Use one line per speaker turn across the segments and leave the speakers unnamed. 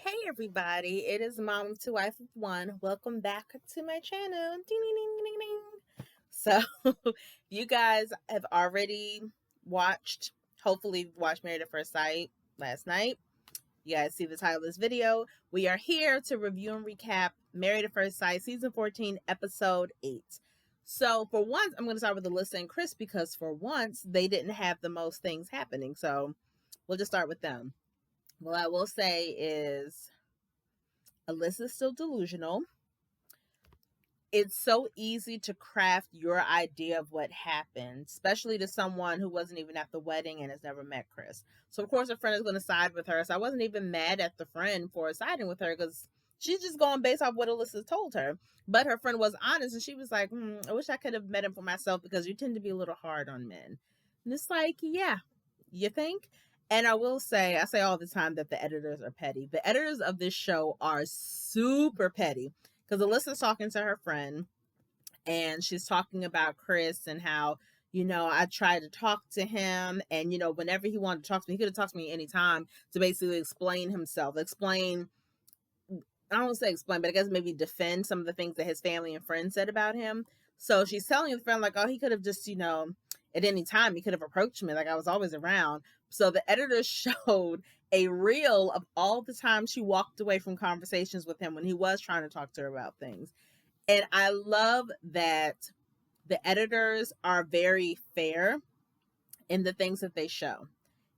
Hey everybody, it is Mom of Two Wife of One. Welcome back to my channel. Ding, ding, ding, ding, ding. So, you guys have already watched, hopefully watched Married at First Sight last night. You guys see the title of this video. We are here to review and recap Married at First Sight Season 14, Episode 8. So, for once, I'm going to start with Alyssa and Chris because for once, they didn't have the most things happening. So, we'll just start with them. What I will say is Alyssa's still delusional. It's so easy to craft your idea of what happened, especially to someone who wasn't even at the wedding and has never met Chris. So, of course, her friend is going to side with her. So, I wasn't even mad at the friend for siding with her because she's just going based off what Alyssa told her. But her friend was honest and she was like, I wish I could have met him for myself because you tend to be a little hard on men. And it's like, yeah, you think? And I say all the time that the editors are petty. The editors of this show are super petty because Alyssa's talking to her friend and she's talking about Chris and how, I tried to talk to him and, whenever he wanted to talk to me, he could have talked to me anytime to basically explain himself, I don't want to say explain, but I guess maybe defend some of the things that his family and friends said about him. So she's telling the friend, like, oh, he could have just, at any time, he could have approached me. Like, I was always around. So the editor showed a reel of all the times she walked away from conversations with him when he was trying to talk to her about things. And I love that the editors are very fair in the things that they show.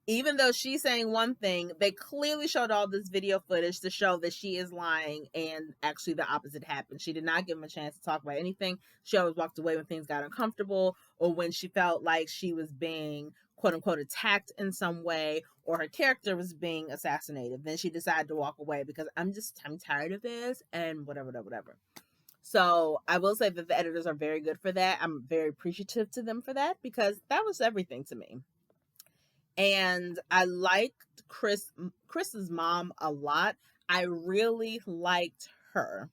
Even though she's saying one thing, they clearly showed all this video footage to show that she is lying and actually the opposite happened. She did not give him a chance to talk about anything. She always walked away when things got uncomfortable or when she felt like she was being quote unquote attacked in some way or her character was being assassinated. Then she decided to walk away because I'm tired of this and whatever. So I will say that the editors are very good for that. I'm very appreciative to them for that because that was everything to me. And I liked Chris's mom a lot. I really liked her.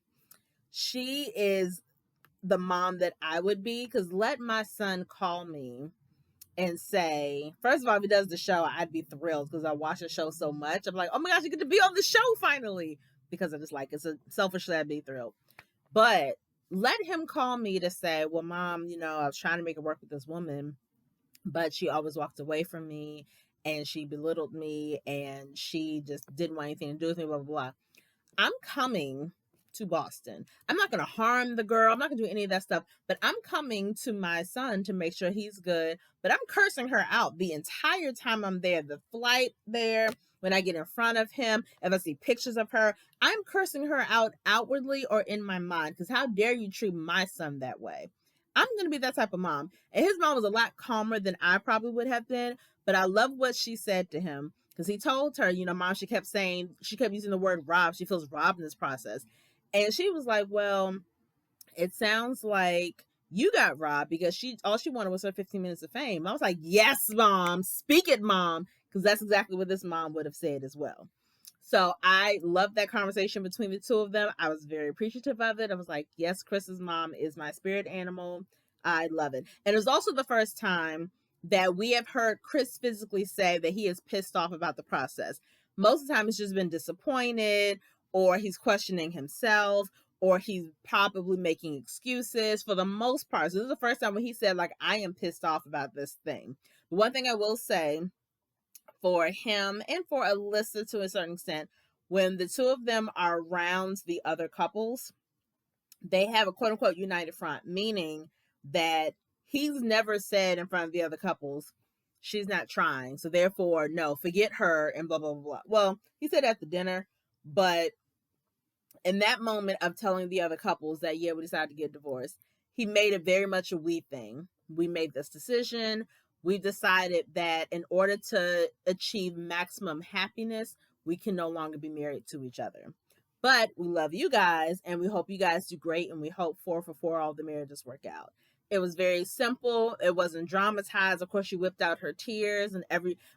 She is the mom that I would be because let my son call me and say, first of all, if he does the show, I'd be thrilled because I watch the show so much. I'm like, oh my gosh, you get to be on the show finally because I just like it. So selfishly, I'd be thrilled. But let him call me to say, well, mom, I was trying to make it work with this woman, but she always walked away from me and she belittled me and she just didn't want anything to do with me, blah, blah, blah. I'm coming to Boston. I'm not going to harm the girl. I'm not going to do any of that stuff, but I'm coming to my son to make sure he's good. But I'm cursing her out the entire time I'm there. The flight there, when I get in front of him, if I see pictures of her, I'm cursing her out outwardly or in my mind because how dare you treat my son that way? I'm going to be that type of mom. And his mom was a lot calmer than I probably would have been. But I love what she said to him because he told her, mom, she kept using the word rob. She feels robbed in this process. And she was like, well, it sounds like you got robbed because all she wanted was her 15 minutes of fame. I was like, yes, mom, speak it, mom, because that's exactly what this mom would have said as well. So I loved that conversation between the two of them. I was very appreciative of it. I was like, yes, Chris's mom is my spirit animal. I love it. And it was also the first time that we have heard Chris physically say that he is pissed off about the process. Most of the time, it's just been disappointed or he's questioning himself or he's probably making excuses for the most part. So this is the first time when he said, like, I am pissed off about this thing. But one thing I will say for him and for Alyssa to a certain extent, when the two of them are around the other couples, they have a quote unquote united front, meaning that he's never said in front of the other couples, she's not trying. So therefore, no, forget her and blah, blah, blah, blah. Well, he said at the dinner, but in that moment of telling the other couples that, yeah, we decided to get divorced, he made it very much a we thing. We made this decision. We decided that in order to achieve maximum happiness, we can no longer be married to each other. But we love you guys and we hope you guys do great and we hope for all the marriages work out. It was very simple. It wasn't dramatized. Of course, she whipped out her tears and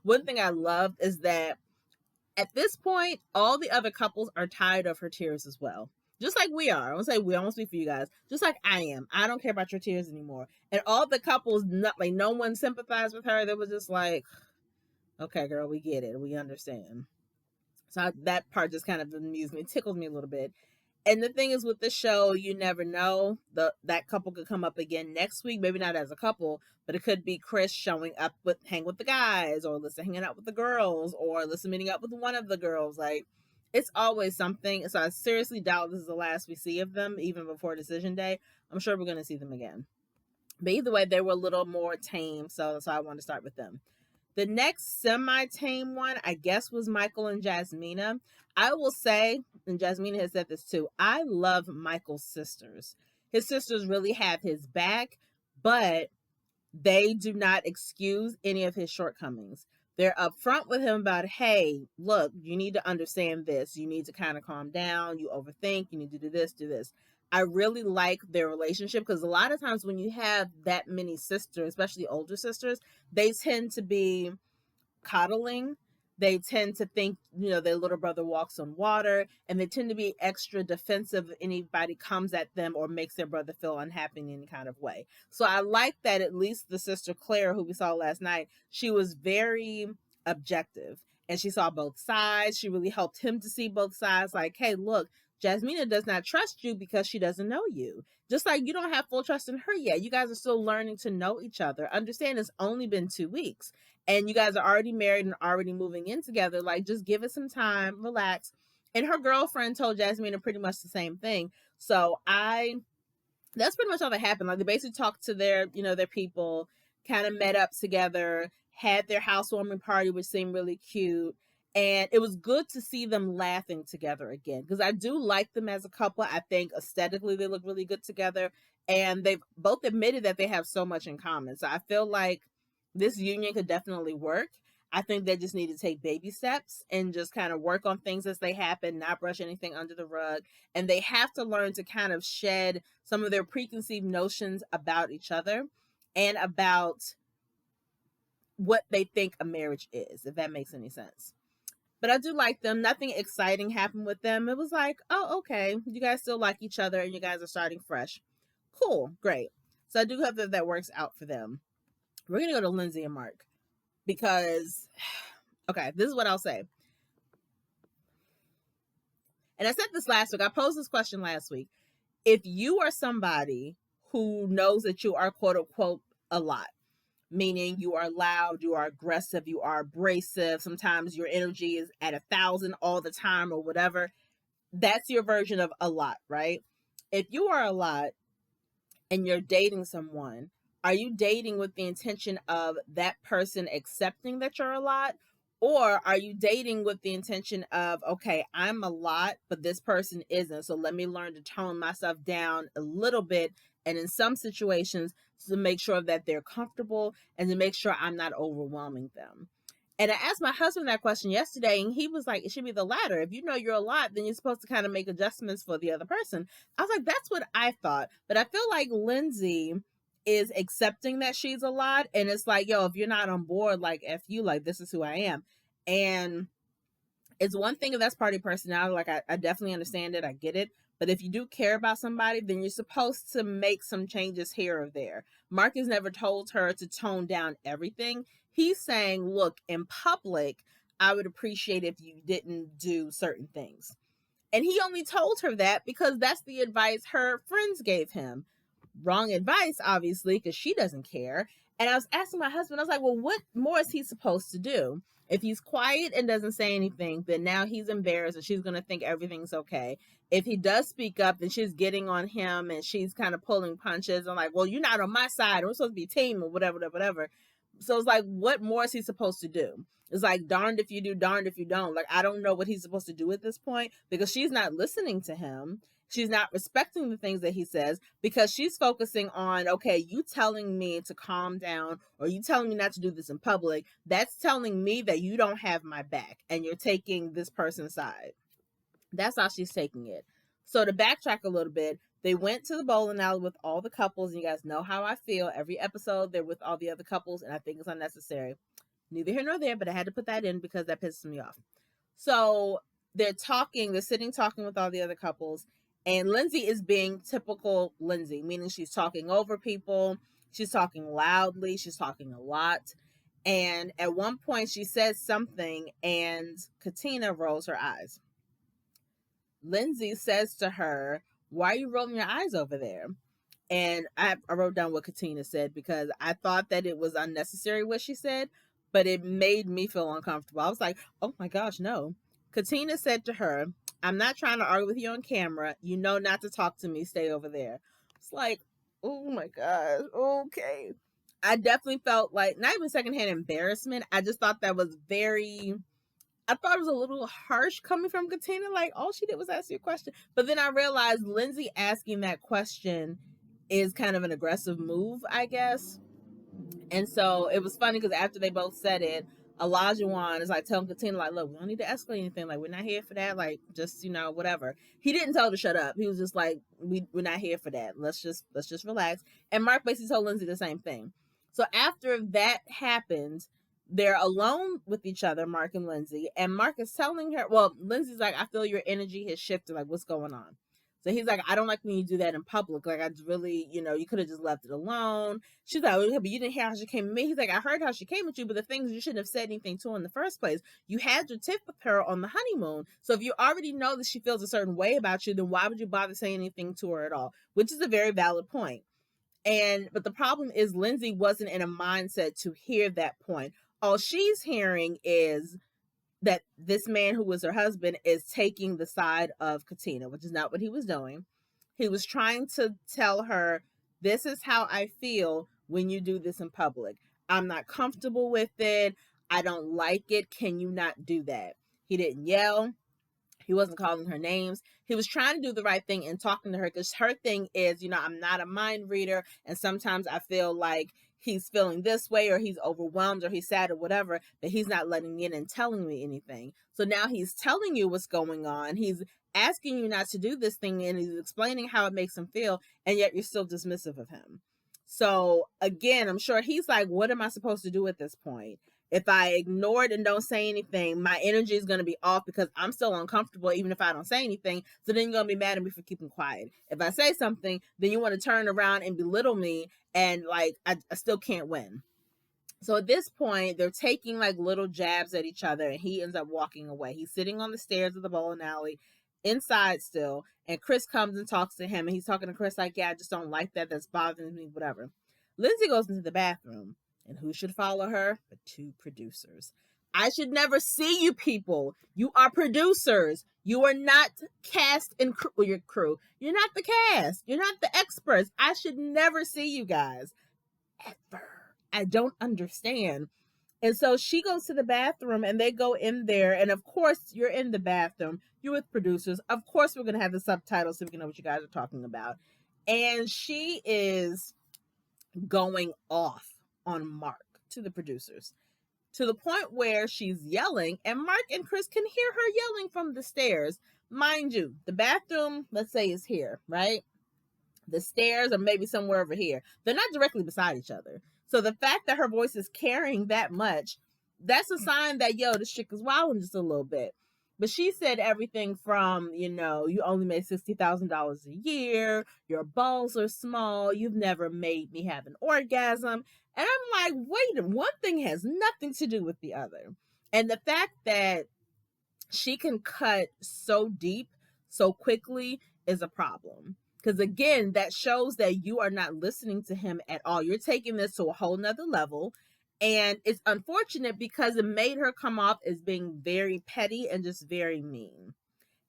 one thing I loved is that at this point, all the other couples are tired of her tears as well. Just like we are. I won't say we, I won't speak for you guys. Just like I am. I don't care about your tears anymore. And all the couples, no one sympathized with her. They was just like, okay, girl, we get it. We understand. So that part just kind of amused me, tickled me a little bit. And the thing is with the show, you never know. That couple could come up again next week, maybe not as a couple, but it could be Chris showing up with hang with the guys, or Alyssa hanging out with the girls, or Alyssa meeting up with one of the girls. Like, it's always something. So I seriously doubt this is the last we see of them, even before decision day. I'm sure we're gonna see them again. But either way, they were a little more tame, so that's why I want to start with them. The next semi-tame one, I guess, was Michael and Jasmina. I will say, and Jasmina has said this too, I love Michael's sisters. His sisters really have his back, but they do not excuse any of his shortcomings. They're upfront with him about, hey, look, you need to understand this. You need to kind of calm down. You overthink. You need to do this, do this. I really like their relationship because a lot of times when you have that many sisters, especially older sisters, they tend to be coddling. They tend to think, their little brother walks on water, and they tend to be extra defensive if anybody comes at them or makes their brother feel unhappy in any kind of way. So I like that at least the sister Claire, who we saw last night, she was very objective and she saw both sides. She really helped him to see both sides. Like, hey, look, Jasmina does not trust you because she doesn't know you. Just like you don't have full trust in her yet. You guys are still learning to know each other. Understand it's only been 2 weeks and you guys are already married and already moving in together. Like, just give it some time, relax. And her girlfriend told Jasmina pretty much the same thing. So that's pretty much all that happened. Like, they basically talked to their people, kind of met up together, had their housewarming party, which seemed really cute. And it was good to see them laughing together again because I do like them as a couple. I think aesthetically they look really good together. And they've both admitted that they have so much in common. So I feel like this union could definitely work. I think they just need to take baby steps and just kind of work on things as they happen, not brush anything under the rug. And they have to learn to kind of shed some of their preconceived notions about each other and about what they think a marriage is, if that makes any sense. But I do like them. Nothing exciting happened with them. It was like, oh, okay, you guys still like each other and you guys are starting fresh. Cool, great. So I do hope that works out for them. We're going to go to Lindsay and Mark because, okay, this is what I'll say. And I said this last week. I posed this question last week. If you are somebody who knows that you are quote unquote a lot, meaning you are loud, you are aggressive, you are abrasive, sometimes your energy is at 1,000 all the time or whatever, that's your version of a lot, right? If you are a lot and you're dating someone, are you dating with the intention of that person accepting that you're a lot? Or are you dating with the intention of, okay, I'm a lot, but this person isn't. So let me learn to tone myself down a little bit. And in some situations, to make sure that they're comfortable and to make sure I'm not overwhelming them. And I asked my husband that question yesterday, and he was like, it should be the latter. If you know you're a lot, then you're supposed to kind of make adjustments for the other person. I was like, that's what I thought. But I feel like Lindsay is accepting that she's a lot. And it's like, yo, if you're not on board, like, F you, like, this is who I am. And it's one thing if that's part of your personality. Like, I definitely understand it. I get it. But if you do care about somebody, then you're supposed to make some changes here or there. Mark has never told her to tone down everything. He's saying, look, in public, I would appreciate if you didn't do certain things. And he only told her that because that's the advice her friends gave him. Wrong advice, obviously, because she doesn't care. And I was asking my husband, I was like, well, what more is he supposed to do? If he's quiet and doesn't say anything, then now he's embarrassed and she's going to think everything's okay. If he does speak up, then she's getting on him and she's kind of pulling punches and like, well, you're not on my side. We're supposed to be a team or whatever, whatever. So it's like, what more is he supposed to do? It's like, darned if you do, darned if you don't. Like, I don't know what he's supposed to do at this point because she's not listening to him. She's not respecting the things that he says because she's focusing on, okay, you telling me to calm down or you telling me not to do this in public. That's telling me that you don't have my back and you're taking this person's side. That's how she's taking it. So to backtrack a little bit, they went to the bowling alley with all the couples. And you guys know how I feel. Every episode, they're with all the other couples. And I think it's unnecessary. Neither here nor there, but I had to put that in because that pisses me off. So they're sitting talking with all the other couples. And Lindsay is being typical Lindsay, meaning she's talking over people. She's talking loudly. She's talking a lot. And at one point she says something and Katina rolls her eyes. Lindsay says to her, "Why are you rolling your eyes over there?" And I wrote down what Katina said because I thought that it was unnecessary what she said, but it made me feel uncomfortable. I was like, oh my gosh, no. Katina said to her, "I'm not trying to argue with you on camera. You know not to talk to me. Stay over there." It's like, oh my gosh, okay. I definitely felt like not even secondhand embarrassment. I just thought that was I thought it was a little harsh coming from Katina. Like, all she did was ask you a question. But then I realized Lindsay asking that question is kind of an aggressive move, I guess. And so it was funny because after they both said it, Olajuwon is like telling Katina, like, look, we don't need to escalate anything. Like, we're not here for that. Like, just, whatever. He didn't tell her to shut up. He was just like, we're not here for that. Let's just relax. And Mark basically told Lindsay the same thing. So after that happened, they're alone with each other, Mark and Lindsay. And Mark is telling her, well, Lindsay's like, I feel your energy has shifted. Like, what's going on? So he's like, I don't like when you do that in public. Like, I really, you could have just left it alone. She's like, okay, but you didn't hear how she came at me. He's like, I heard how she came at you, but the thing is, you shouldn't have said anything to her in the first place. You had your tip with her on the honeymoon. So if you already know that she feels a certain way about you, then why would you bother saying anything to her at all? Which is a very valid point. But the problem is Lindsay wasn't in a mindset to hear that point. All she's hearing is that this man who was her husband is taking the side of Katina, which is not what he was doing. He was trying to tell her, this is how I feel when you do this in public. I'm not comfortable with it. I don't like it. Can you not do that? He didn't yell. He wasn't calling her names. He was trying to do the right thing and talking to her because her thing is, I'm not a mind reader. And sometimes I feel like he's feeling this way or he's overwhelmed or he's sad or whatever, but he's not letting me in and telling me anything. So now he's telling you what's going on. He's asking you not to do this thing and he's explaining how it makes him feel. And yet you're still dismissive of him. So again, I'm sure he's like, what am I supposed to do at this point? If I ignore it and don't say anything, my energy is going to be off because I'm still uncomfortable, even if I don't say anything. So then you're going to be mad at me for keeping quiet. If I say something, then you want to turn around and belittle me. And like, I still can't win. So at this point, they're taking like little jabs at each other and he ends up walking away. He's sitting on the stairs of the bowling alley inside still. And Chris comes and talks to him and he's talking to Chris like, yeah, I just don't like that. That's bothering me, whatever. Lindsay goes into the bathroom. And who should follow her? The two producers. I should never see you people. You are producers. You are not cast and crew. Your crew. You're not the cast. You're not the experts. I should never see you guys. Ever. I don't understand. And so she goes to the bathroom and they go in there. And of course, you're in the bathroom. You're with producers. Of course, we're going to have the subtitles so we can know what you guys are talking about. And she is going off on Mark to the producers to the point where she's yelling and Mark and Chris can hear her yelling from the stairs. Mind you, the bathroom, let's say, is here, right? The stairs are maybe somewhere over here. They're not directly beside each other. So the fact that her voice is carrying that much, that's a sign that, this chick is wilding just a little bit. But she said everything from, you only made $60,000 a year. Your balls are small. You've never made me have an orgasm. And I'm like, wait, one thing has nothing to do with the other. And the fact that she can cut so deep so quickly is a problem. Because again, that shows that you are not listening to him at all. You're taking this to a whole nother level. And it's unfortunate because it made her come off as being very petty and just very mean.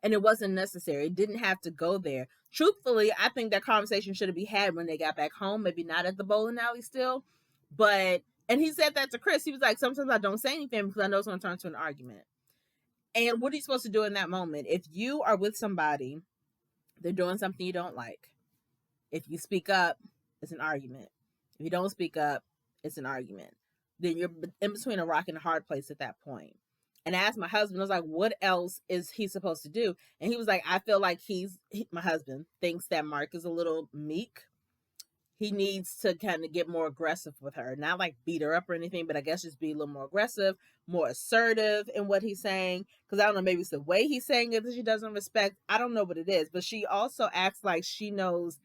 And it wasn't necessary. It didn't have to go there. Truthfully, I think that conversation should have been had when they got back home. Maybe not at the bowling alley still. And he said that to Chris. He was like, sometimes I don't say anything because I know it's going to turn into an argument. And what are you supposed to do in that moment? If you are with somebody, they're doing something you don't like. If you speak up, it's an argument. If you don't speak up, it's an argument. Then you're in between a rock and a hard place at that point. And I asked my husband, I was like, what else is he supposed to do? And he was like, I feel like my husband thinks that Mark is a little meek. He needs to kind of get more aggressive with her. Not like beat her up or anything, but I guess just be a little more aggressive, more assertive in what he's saying. Because I don't know, maybe it's the way he's saying it that she doesn't respect. I don't know what it is. But she also acts like she knows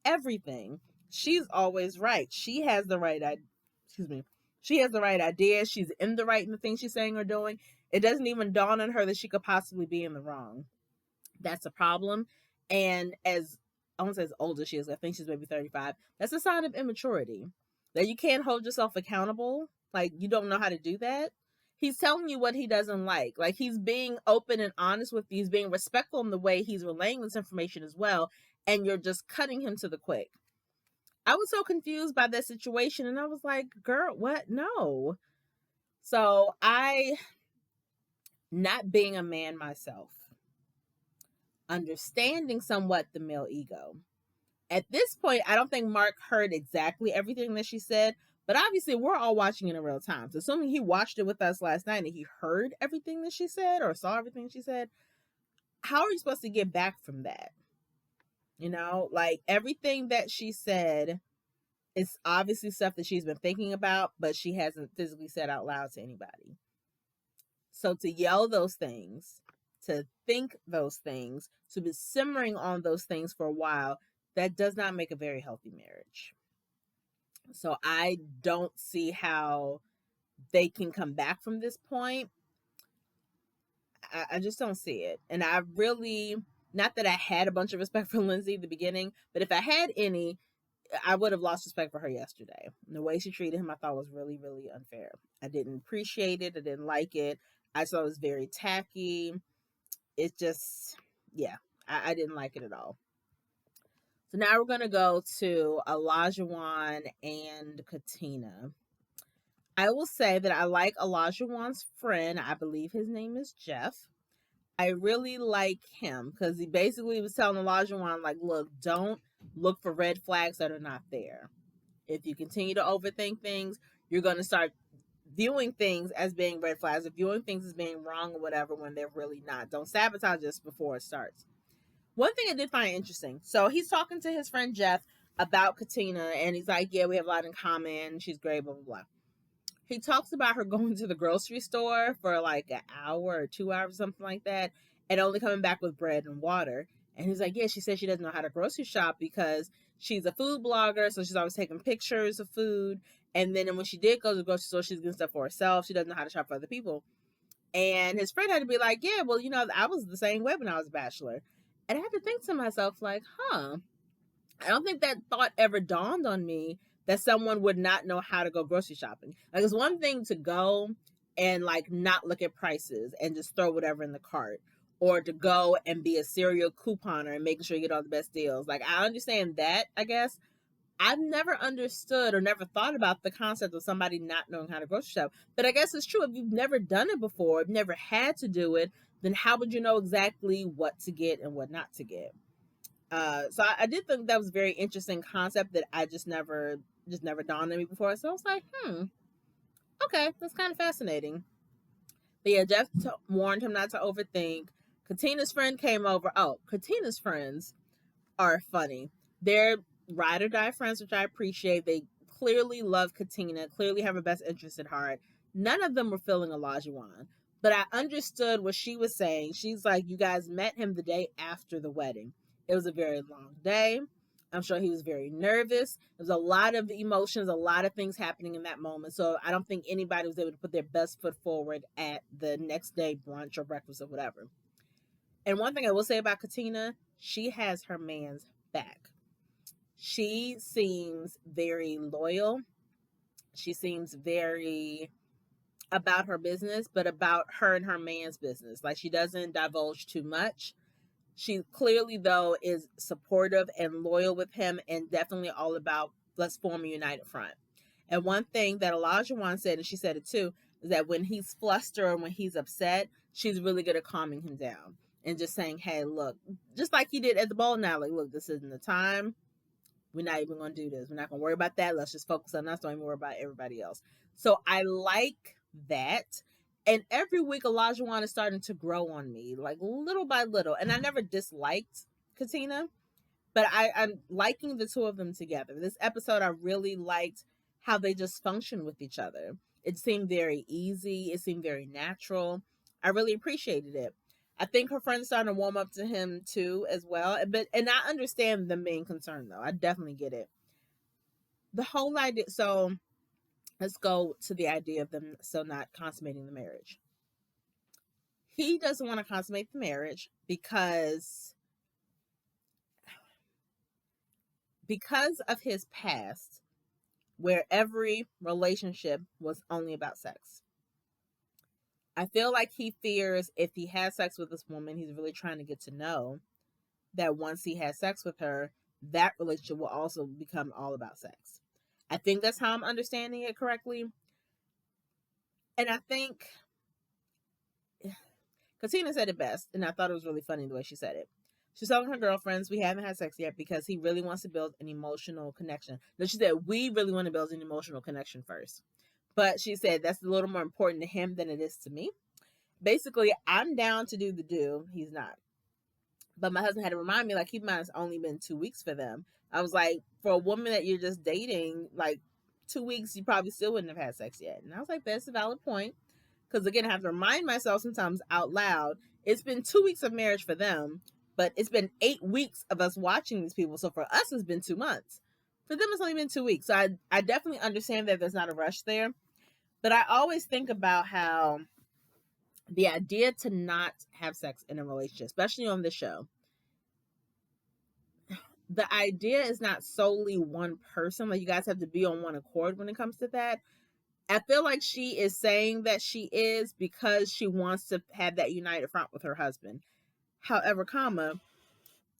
everything. She's always right. She has the right idea. Excuse me. She has the right idea. She's in the right in the things she's saying or doing. It doesn't even dawn on her that she could possibly be in the wrong. That's a problem. And as I won't say as old as she is, I think she's maybe 35. That's a sign of immaturity. That you can't hold yourself accountable. Like you don't know how to do that. He's telling you what he doesn't like. Like he's being open and honest with you. He's being respectful in the way he's relaying this information as well. And you're just cutting him to the quick. I was so confused by that situation. And I was like, girl, what? No. So not being a man myself, understanding somewhat the male ego. At this point, I don't think Mark heard exactly everything that she said, but obviously we're all watching it in real time. So assuming he watched it with us last night and he heard everything that she said or saw everything she said, how are you supposed to get back from that? You know, like everything that she said is obviously stuff that she's been thinking about, but she hasn't physically said out loud to anybody. So to yell those things, to think those things, to be simmering on those things for a while, that does not make a very healthy marriage. So I don't see how they can come back from this point. I just don't see it. And I really, not that I had a bunch of respect for Lindsay at the beginning, but if I had any, I would have lost respect for her yesterday. And the way she treated him, I thought was really, really unfair. I didn't appreciate it. I didn't like it. I thought it was very tacky. It just, yeah, I didn't like it at all. So now we're going to go to Olajuwon and Katina. I will say that I like Olajuwon's friend. I believe his name is Jeff. I really like him because he basically was telling Olajuwon, like, look, don't look for red flags that are not there. If you continue to overthink things, you're going to start viewing things as being red flags, or viewing things as being wrong or whatever when they're really not. Don't sabotage this before it starts. One thing I did find interesting. So he's talking to his friend Jeff about Katina, and he's like, yeah, we have a lot in common. She's great, blah, blah, blah. He talks about her going to the grocery store for like an hour or 2 hours, something like that, and only coming back with bread and water. And he's like, yeah, she said she doesn't know how to grocery shop because she's a food blogger, so she's always taking pictures of food. And then when she did go to the grocery store, she's getting stuff for herself. She doesn't know how to shop for other people. And his friend had to be like, yeah, well, I was the same way when I was a bachelor. And I had to think to myself, like, I don't think that thought ever dawned on me that someone would not know how to go grocery shopping. Like, it's one thing to go and like not look at prices and just throw whatever in the cart, or to go and be a serial couponer and making sure you get all the best deals. Like, I understand that, I guess. I've never understood or never thought about the concept of somebody not knowing how to grocery shop. But I guess it's true. If you've never done it before, if you've never had to do it, then how would you know exactly what to get and what not to get? So I did think that was a very interesting concept that I just never dawned on me before. So I was like, okay, that's kind of fascinating. But yeah, Jeff warned him not to overthink. Katina's friend came over. Oh, Katina's friends are funny. They're ride or die friends, which I appreciate. They clearly love Katina, clearly have her best interest at heart. None of them were feeling Olajuwon, but I understood what she was saying. She's like, you guys met him the day after the wedding. It was a very long day. I'm sure he was very nervous. There was a lot of emotions, a lot of things happening in that moment. So I don't think anybody was able to put their best foot forward at the next day brunch or breakfast or whatever. And one thing I will say about Katina, she has her man's back. She seems very loyal. She seems very about her business, but about her and her man's business. Like, she doesn't divulge too much. She clearly, though, is supportive and loyal with him, and definitely all about let's form a united front. And one thing that Olajuwon said, and she said it too, is that when he's flustered or when he's upset, she's really good at calming him down and just saying, hey, look, just like he did at the bowling alley, look, this isn't the time. We're not even going to do this. We're not going to worry about that. Let's just focus on us. Don't even worry about everybody else. So I like that. And every week, Olajuwon is starting to grow on me, like little by little. And I never disliked Katina, but I'm liking the two of them together. This episode, I really liked how they just function with each other. It seemed very easy. It seemed very natural. I really appreciated it. I think her friend's starting to warm up to him too, as well. And I understand them being concerned, though. I definitely get it. The whole idea. So let's go to the idea of them still not consummating the marriage. He doesn't want to consummate the marriage because of his past, where every relationship was only about sex. I feel like he fears if he has sex with this woman he's really trying to get to know, that once he has sex with her, that relationship will also become all about sex. I think that's how I'm understanding it correctly. And I think Katina said it best, and I thought it was really funny the way she said it. She's telling her girlfriends, we haven't had sex yet because he really wants to build an emotional connection. No, she said, we really want to build an emotional connection first. But she said that's a little more important to him than it is to me. Basically, I'm down to do the do. He's not. But my husband had to remind me, like, keep in mind, it's only been 2 weeks for them. I was like, for a woman that you're just dating, like, 2 weeks, you probably still wouldn't have had sex yet. And I was like, that's a valid point. Because, again, I have to remind myself sometimes out loud, it's been 2 weeks of marriage for them, but it's been 8 weeks of us watching these people. So for us, it's been 2 months. For them, it's only been 2 weeks. So I definitely understand that there's not a rush there. But I always think about how the idea to not have sex in a relationship, especially on the show, the idea is not solely one person. Like, you guys have to be on one accord when it comes to that. I feel like she is saying that she is because she wants to have that united front with her husband. However,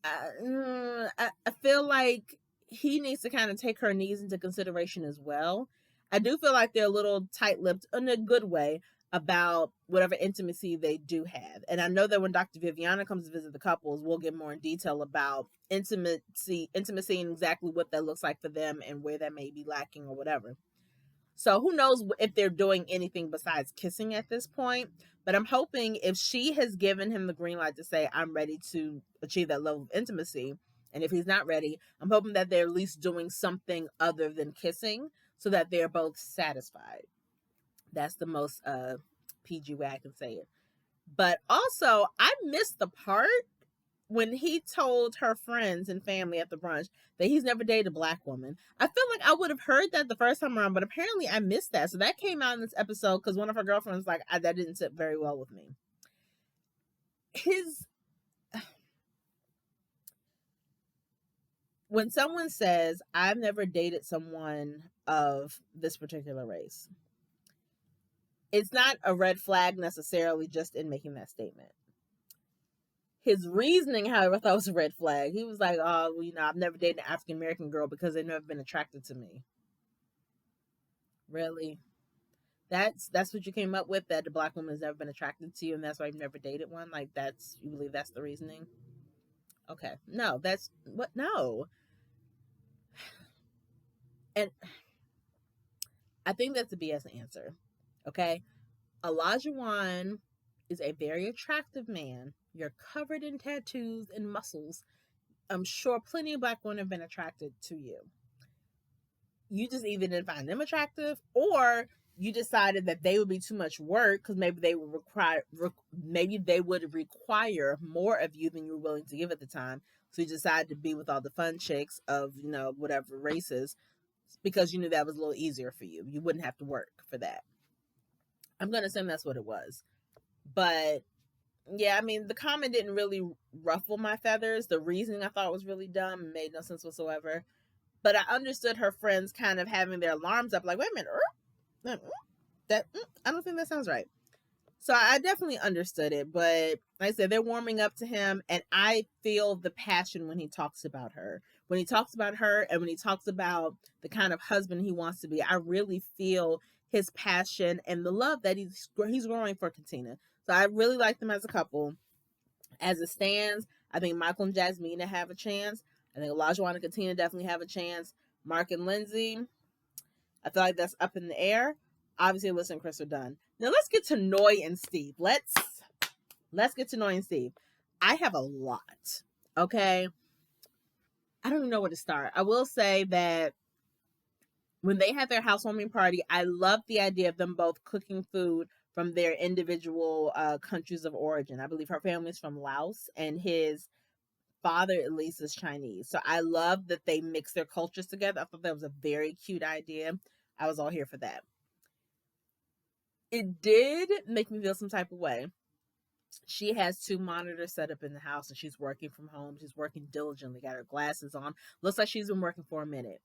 I feel like he needs to kind of take her needs into consideration as well. I do feel like they're a little tight-lipped in a good way about whatever intimacy they do have. And I know that when Dr. Viviana comes to visit the couples, we'll get more in detail about intimacy and exactly what that looks like for them and where that may be lacking or whatever. So who knows if they're doing anything besides kissing at this point. But I'm hoping if she has given him the green light to say, I'm ready to achieve that level of intimacy, and if he's not ready, I'm hoping that they're at least doing something other than kissing so that they're both satisfied. That's the most PG way I can say it. But also, I missed the part when he told her friends and family at the brunch that he's never dated a black woman. I feel like I would have heard that the first time around, but apparently I missed that. So that came out in this episode because one of her girlfriends was like, that didn't sit very well with me. When someone says, I've never dated someone of this particular race, it's not a red flag necessarily just in making that statement. His reasoning, however, I thought was a red flag. He was like, oh, well, I've never dated an African American girl because they've never been attracted to me. Really? That's what you came up with, that the black woman has never been attracted to you and that's why you've never dated one? Like, you believe that's the reasoning? Okay. No, no. And I think that's a BS answer. Okay? Olajuwon is a very attractive man. You're covered in tattoos and muscles. I'm sure plenty of black women have been attracted to you. You just either didn't find them attractive, or you decided that they would be too much work because maybe they would require more of you than you were willing to give at the time. So you decided to be with all the fun chicks of whatever races because you knew that was a little easier for you. You wouldn't have to work for that. I'm gonna assume that's what it was, but yeah, I mean, the comment didn't really ruffle my feathers. The reasoning I thought was really dumb and made no sense whatsoever. But I understood her friends kind of having their alarms up, like, wait a minute, I don't think that sounds right. So I definitely understood it, but like I said, they're warming up to him, and I feel the passion when he talks about her. When he talks about her and when he talks about the kind of husband he wants to be, I really feel his passion and the love that he's growing for Katina. So I really like them as a couple. As it stands, I think Michael and Jasmina have a chance. I think Olajuwon and Katina definitely have a chance. Mark and Lindsay, I feel like that's up in the air. Obviously, Alyssa and Chris are done. Now let's get to Noy and Steve. Let's get to Noy and Steve. I have a lot. Okay. I don't even know where to start. I will say that when they had their housewarming party, I loved the idea of them both cooking food from their individual countries of origin. I believe her family's from Laos and his father at least is Chinese. So I love that they mix their cultures together. I thought that was a very cute idea. I was all here for that. It did make me feel some type of way. She has 2 monitors set up in the house and she's working from home. She's working diligently, got her glasses on. Looks like she's been working for a minute.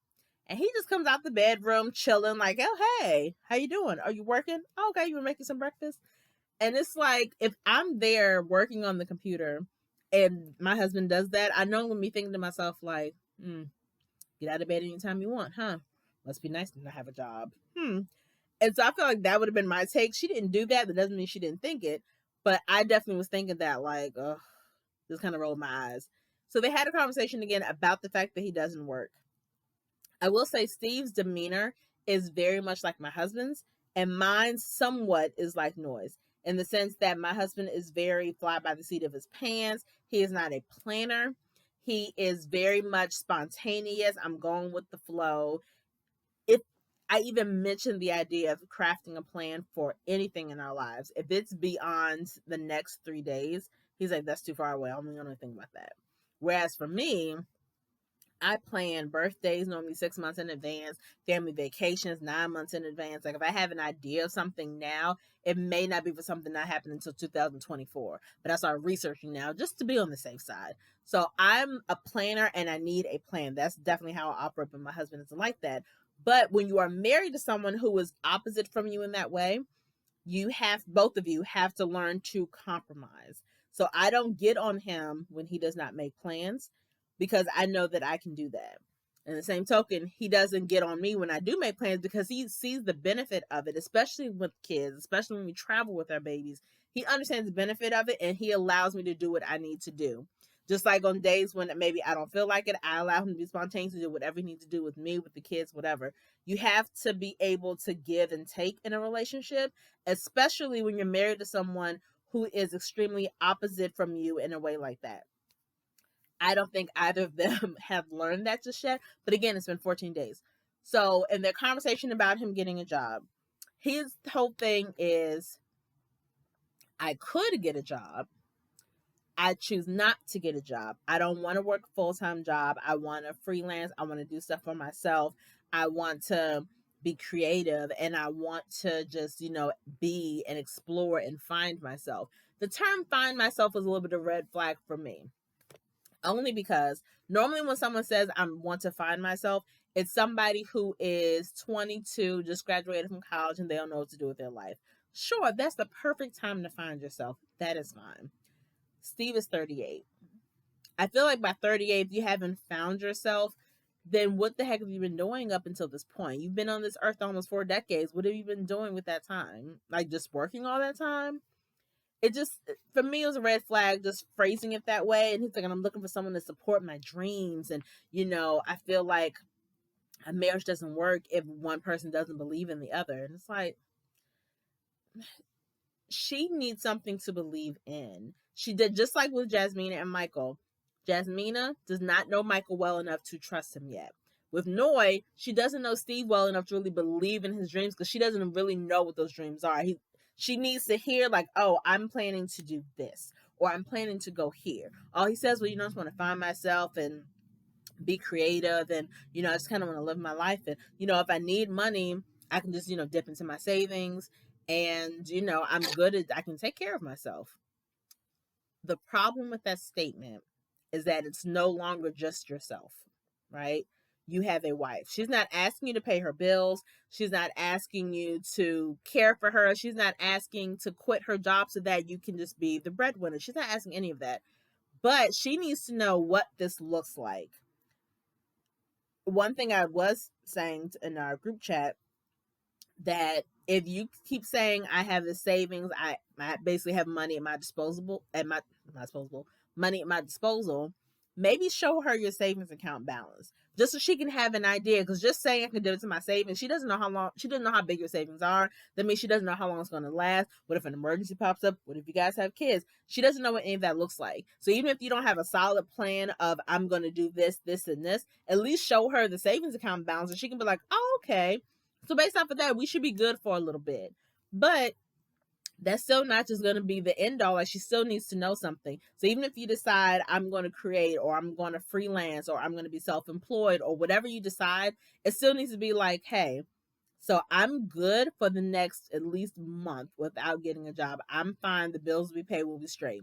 And he just comes out the bedroom chilling, like, oh, hey, how you doing? Are you working? Oh, okay, you were making some breakfast? And it's like, if I'm there working on the computer and my husband does that, I know I'm going to be thinking to myself, like, get out of bed anytime you want, huh? Must be nice to not have a job. And so I feel like that would have been my take. She didn't do that. That doesn't mean she didn't think it. But I definitely was thinking that, like, ugh, just kind of rolled my eyes. So they had a conversation again about the fact that he doesn't work. I will say Steve's demeanor is very much like my husband's, and mine somewhat is like Noy's, in the sense that my husband is very fly by the seat of his pants. He is not a planner. He is very much spontaneous. I'm going with the flow. If I even mentioned the idea of crafting a plan for anything in our lives, if it's beyond the next 3 days, he's like, that's too far away. I'm not going to think about that. Whereas for me, I plan birthdays normally 6 months in advance, family vacations 9 months in advance. Like if I have an idea of something now, it may not be for something not happening until 2024. But I start researching now just to be on the safe side. So I'm a planner and I need a plan. That's definitely how I operate, but my husband isn't like that. But when you are married to someone who is opposite from you in that way, both of you have to learn to compromise. So I don't get on him when he does not make plans because I know that I can do that. And the same token, he doesn't get on me when I do make plans because he sees the benefit of it, especially with kids, especially when we travel with our babies. He understands the benefit of it and he allows me to do what I need to do. Just like on days when maybe I don't feel like it, I allow him to be spontaneous to do whatever he needs to do with me, with the kids, whatever. You have to be able to give and take in a relationship, especially when you're married to someone who is extremely opposite from you in a way like that. I don't think either of them have learned that just yet. But again, it's been 14 days. So, in their conversation about him getting a job, his whole thing is I could get a job. I choose not to get a job. I don't want to work a full-time job. I want to freelance. I want to do stuff for myself. I want to be creative and I want to just, be and explore and find myself. The term find myself is a little bit of a red flag for me. Only because normally when someone says I want to find myself, it's somebody who is 22, just graduated from college, and they don't know what to do with their life. Sure, that's the perfect time to find yourself. That is fine. Steve is 38. I feel like by 38, if you haven't found yourself, then what the heck have you been doing up until this point? You've been on this earth almost 4 decades. What have you been doing with that time? Like just working all that time? It just, for me, it was a red flag just phrasing it that way. And he's like, I'm looking for someone to support my dreams. And, I feel like a marriage doesn't work if one person doesn't believe in the other. And it's like, she needs something to believe in. She did just like with Jasmina and Michael. Jasmina does not know Michael well enough to trust him yet. With Noy, she doesn't know Steve well enough to really believe in his dreams because she doesn't really know what those dreams are. She needs to hear like, oh, I'm planning to do this or I'm planning to go here. All he says, well, I just want to find myself and be creative and, I just kind of want to live my life. And, if I need money, I can just, dip into my savings and, I'm good at, I can take care of myself. The problem with that statement is that it's no longer just yourself, right? You have a wife. She's not asking you to pay her bills. She's not asking you to care for her. She's not asking to quit her job so that you can just be the breadwinner. She's not asking any of that. But she needs to know what this looks like. One thing I was saying in our group chat, that if you keep saying I have the savings, I basically have money at my disposal, money at my disposal, maybe show her your savings account balance just so she can have an idea. Because just saying I can do it to my savings, she doesn't know how long, she doesn't know how big your savings are. That means she doesn't know how long it's going to last. What if an emergency pops up? What if you guys have kids? She doesn't know what any of that looks like. So even if you don't have a solid plan of I'm going to do this, this, and this, at least show her the savings account balance and she can be like, oh, okay. So based off of that, we should be good for a little bit. But that's still not just going to be the end all. Like she still needs to know something. So even if you decide I'm going to create or I'm going to freelance or I'm going to be self-employed or whatever you decide, it still needs to be like, hey, So I'm good for the next at least month without getting a job. I'm fine. The bills we pay will be straight.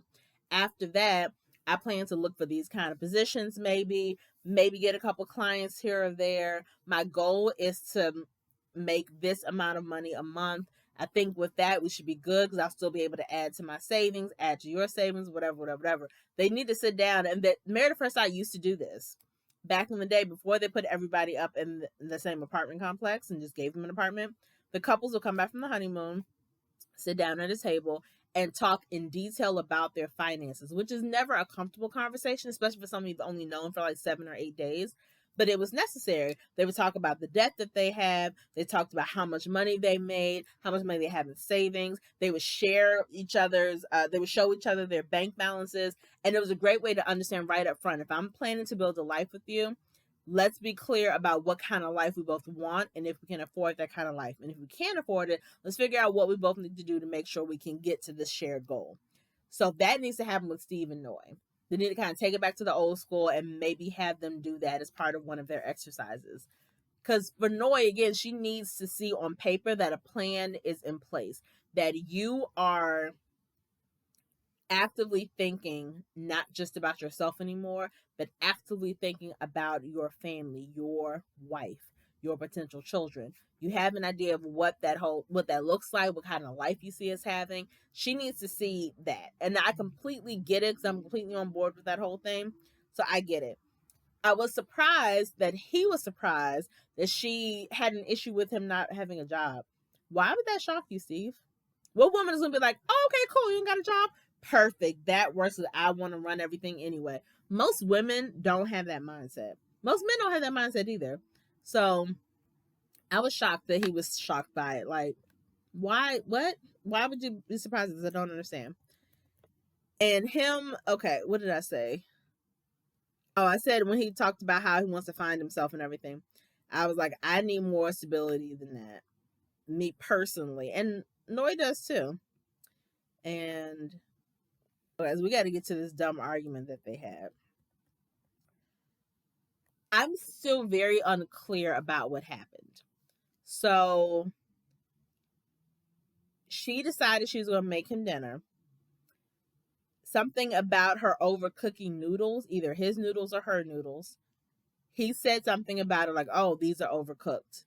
After that, I plan to look for these kind of positions, maybe get a couple clients here or there. My goal is to make this amount of money a month. I think with that we should be good because I'll still be able to add to my savings, add to your savings, whatever. They need to sit down, and that Married at First Sight used to do this back in the day before they put everybody up in the same apartment complex and just gave them an apartment. The couples will come back from the honeymoon, sit down at a table, and talk in detail about their finances, which is never a comfortable conversation, especially for somebody you've only known for like 7 or 8 days. But it was necessary. They would talk about the debt that they have. They talked about how much money they made, how much money they have in savings. They would share each other's, they would show each other their bank balances. And it was a great way to understand right up front. If I'm planning to build a life with you, let's be clear about what kind of life we both want and if we can afford that kind of life. And if we can't afford it, let's figure out what we both need to do to make sure we can get to this shared goal. So that needs to happen with Steve and Noy. They need to kind of take it back to the old school and maybe have them do that as part of one of their exercises. Because for Noy, again, she needs to see on paper that a plan is in place, that you are actively thinking not just about yourself anymore, but actively thinking about your family, your wife, your potential children. You have an idea of what that looks like, what kind of life you see us having. She needs to see that. And I completely get it because I'm completely on board with that whole thing. So I get it. I was surprised that he was surprised that she had an issue with him not having a job. Why would that shock you, Steve? What woman is gonna be like, oh, okay, cool, you ain't got a job? Perfect. That works. I want to run everything anyway. Most women don't have that mindset. Most men don't have that mindset either. So I was shocked that he was shocked by it. Like, why? What? Why would you be surprised? Because I don't understand. And him, okay, what did I say? Oh, I said when he talked about how he wants to find himself and everything, I was like, I need more stability than that. Me personally. And Noy does too. And as we got to get to this dumb argument that they had. I'm still very unclear about what happened. So she decided she was going to make him dinner. Something about her overcooking noodles, either his noodles or her noodles. He said something about it like, oh, these are overcooked.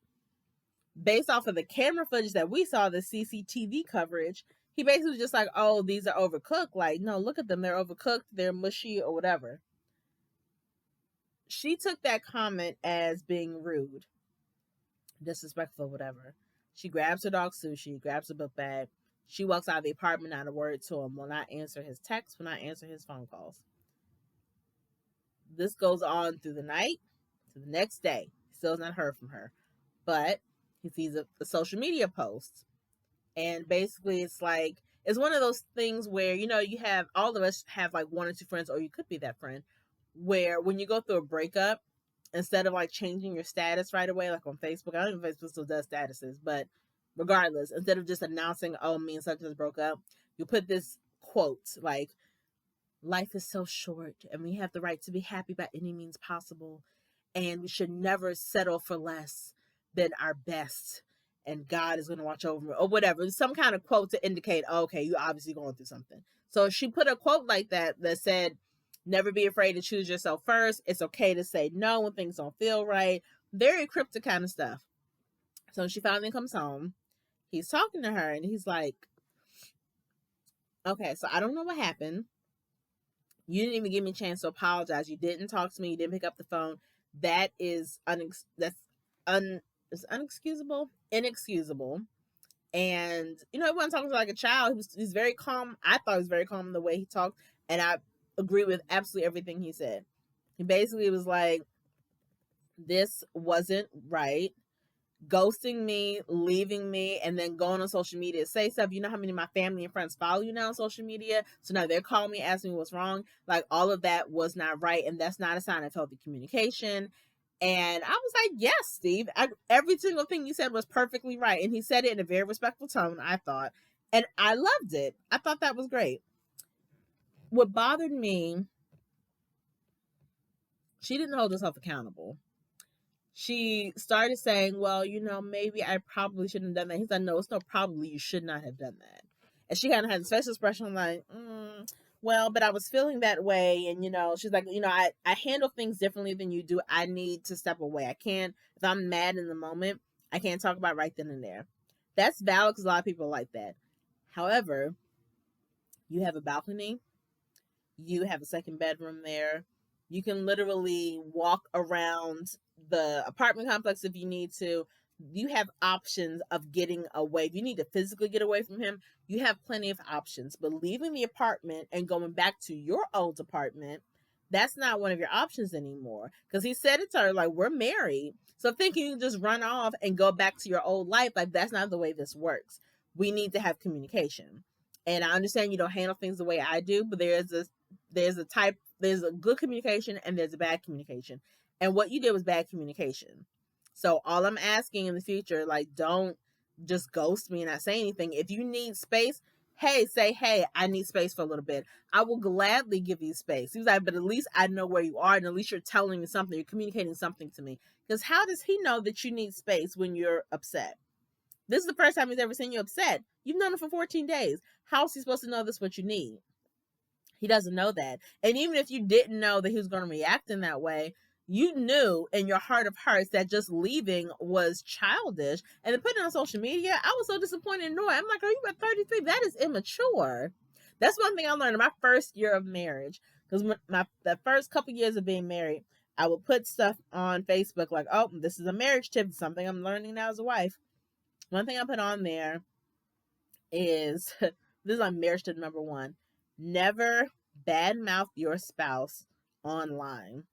Based off of the camera footage that we saw, the CCTV coverage, he basically was just like, oh, these are overcooked. Like, no, look at them. They're overcooked. They're mushy or whatever. She took that comment as being rude, disrespectful, whatever. She grabs her dog Sushi, grabs her book bag. She walks out of the apartment, not a word to him, will not answer his texts, will not answer his phone calls. This goes on through the night to the next day. He still has not heard from her. But he sees a social media post. And basically it's like, it's one of those things where, you have, all of us have like one or two friends, or you could be that friend, where when you go through a breakup, instead of like changing your status right away, like on Facebook, I don't know if Facebook still does statuses, but regardless, instead of just announcing, oh, me and such just broke up, you put this quote like, life is so short and we have the right to be happy by any means possible. And we should never settle for less than our best. And God is going to watch over me, or whatever. Some kind of quote to indicate, oh, okay, you're obviously going through something. So she put a quote like that said, never be afraid to choose yourself first. It's okay to say no when things don't feel right. Very cryptic kind of stuff. So she finally comes home. He's talking to her and he's like, okay, so I don't know what happened. You didn't even give me a chance to apologize. You didn't talk to me. You didn't pick up the phone. That is inexcusable. And he wasn't talking like a child. He's very calm. I thought he was very calm in the way he talked, and I agree with absolutely everything he said. He basically was like, this wasn't right. Ghosting me, leaving me, and then going on social media to say stuff. You know how many of my family and friends follow you now on social media? So now they're calling me, asking me what's wrong. Like, all of that was not right, and that's not a sign of healthy communication. And I was like, yes, Steve, every single thing you said was perfectly right. And he said it in a very respectful tone, I thought. And I loved it. I thought that was great. What bothered me, she didn't hold herself accountable. she started saying, well, maybe I probably shouldn't have done that. He's like, no, it's no probably, you should not have done that. And she kind of had this facial expression like, well, but I was feeling that way. And, she's like, I handle things differently than you do. I need to step away. I can't, if I'm mad in the moment, I can't talk about right then and there. That's valid because a lot of people are like that. However, you have a balcony, you have a second bedroom there. You can literally walk around the apartment complex if you need to. You have options of getting away. If you need to physically get away from him, you have plenty of options. But leaving the apartment and going back to your old apartment, that's not one of your options anymore. Because he said it to her, like, we're married. So thinking you can just run off and go back to your old life, like, that's not the way this works. We need to have communication. And I understand you don't handle things the way I do, but there's a good communication and there's a bad communication. And what you did was bad communication. So all I'm asking in the future, like, don't just ghost me and not say anything. If you need space, say, hey, I need space for a little bit. I will gladly give you space. He was like, but at least I know where you are, and at least you're telling me something, you're communicating something to me. Because how does he know that you need space when you're upset? This is the first time he's ever seen you upset. You've known him for 14 days. How is he supposed to know this is what you need? He doesn't know that. And even if you didn't know that he was going to react in that way, you knew in your heart of hearts that just leaving was childish. And then putting it on social media, I was so disappointed and annoyed. I'm like, are you at 33? That is immature. That's one thing I learned in my first year of marriage. Because the first couple years of being married, I would put stuff on Facebook like, oh, this is a marriage tip, something I'm learning now as a wife. One thing I put on there is, this is my marriage tip number 1. Never badmouth your spouse online.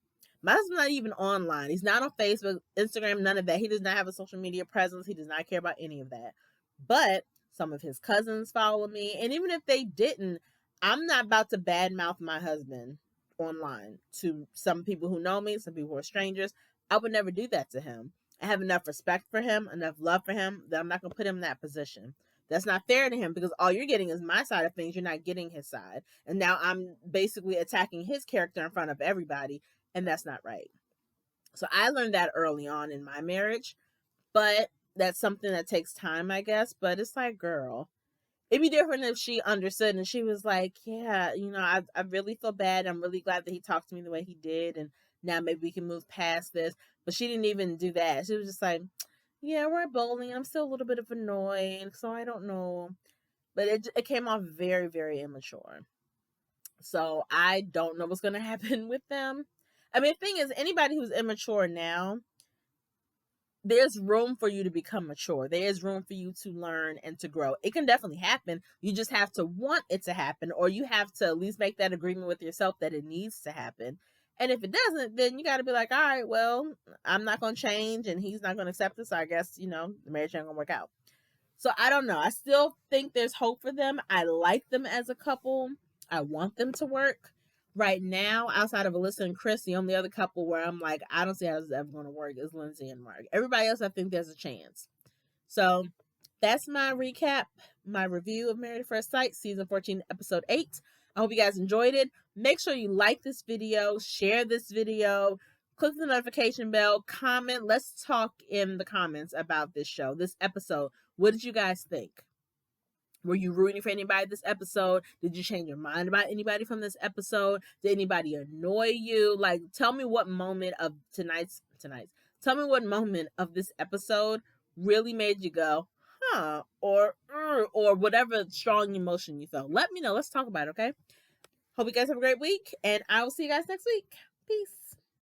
My husband's not even online. He's not on Facebook, Instagram, none of that. He does not have a social media presence. He does not care about any of that. But some of his cousins follow me. And even if they didn't, I'm not about to badmouth my husband online to some people who know me, some people who are strangers. I would never do that to him. I have enough respect for him, enough love for him, that I'm not going to put him in that position. That's not fair to him because all you're getting is my side of things. You're not getting his side. And now I'm basically attacking his character in front of everybody, and that's not right. So I learned that early on in my marriage, but that's something that takes time, I guess. But it's like, girl, it'd be different if she understood and she was like, yeah, I really feel bad. I'm really glad that he talked to me the way he did. And now maybe we can move past this. But she didn't even do that. She was just like, yeah, we're at bowling. And I'm still a little bit of annoyed. So I don't know. But it came off very, very immature. So I don't know what's going to happen with them. I mean, the thing is, anybody who's immature now, there's room for you to become mature. There is room for you to learn and to grow. It can definitely happen. You just have to want it to happen, or you have to at least make that agreement with yourself that it needs to happen. And if it doesn't, then you got to be like, all right, well, I'm not going to change and he's not going to accept this. So I guess, the marriage ain't going to work out. So I don't know. I still think there's hope for them. I like them as a couple. I want them to work. Right now, outside of Alyssa and Chris, the only other couple where I'm like, I don't see how this is ever going to work is Lindsay and Mark. Everybody else, I think there's a chance. So that's my recap, my review of Married at First Sight, season 14, episode 8. I hope you guys enjoyed it. Make sure you like this video, share this video, click the notification bell, comment. Let's talk in the comments about this show, this episode. What did you guys think? Were you rooting for anybody this episode? Did you change your mind about anybody from this episode? Did anybody annoy you? Like, tell me what moment of tell me what moment of this episode really made you go, huh, or whatever strong emotion you felt. Let me know. Let's talk about it, okay? Hope you guys have a great week, and I will see you guys next week. Peace.